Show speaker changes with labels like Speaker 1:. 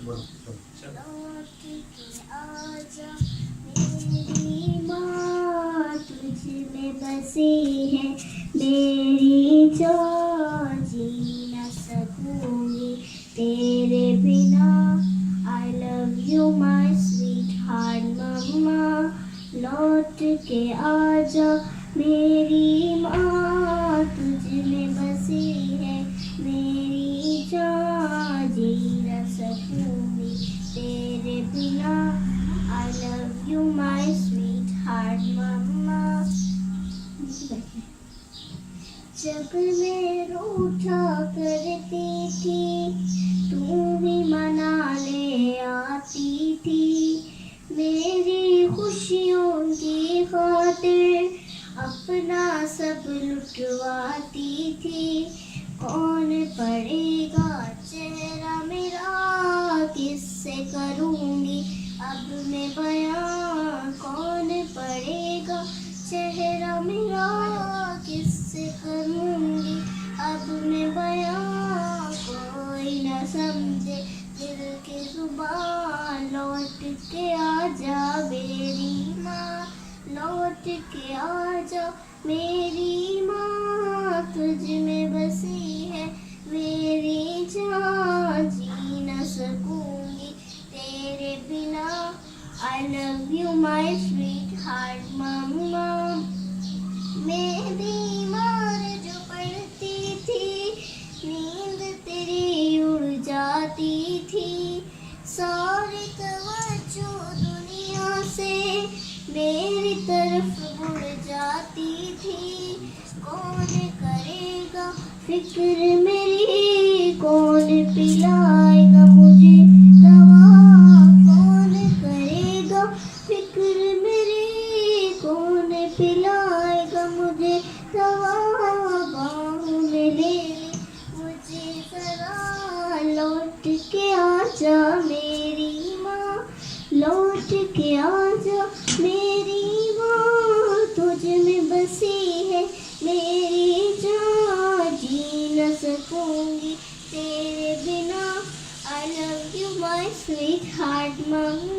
Speaker 1: लौट के आजा मेरी माँ, तुझ में बसी है मेरी जान, जी न सकूंगी तेरे बिना। I love you my sweetheart मम्मा, लौट के आजा मेरी माँ, तुझ में बसी है मेरी जान, जी न सकूंगी तेरे बिना। I love you my sweetheart मम्मा। जब मैं रूठा करती थी, तू भी मना ले आती थी, मेरी खुशियों की खातिर अपना सब लुटवाती थी। कौन पढ़ेगा चेहरा मेरा, किससे करूँगी अब मैं बयां, कौन पढ़ेगा चेहरा मेरा, किससे करूँगी अब मैं बयां। कोई न समझे दिल की जुबान, लौट के आजा मेरी माँ, लौट के आजा मेरी माँ, तुझ में बसी है मेरी जान, जी न सकूंगी तेरे बिना। I love you my sweetheart मम्मा। मैं बीमार जो पड़ती थी, नींद तेरी उड़ जाती थी, सारी तवज्जो दुनिया से मेरी तरफ मुड़ जाती थी। कौन करेगा फिक्र मेरी, कौन पिलाएगा मुझे दवा, कौन करेगा फिक्र मेरी, कौन पिलाएगा मुझे दवा। बाहों में ले ले मुझे जरा, लौट के आजा मेरी माँ, लौट के आजा मेरी माँ, तुझ में बसी है मेरी जान, जी न सकूंगी तेरे बिना। I love you my sweetheart mamma.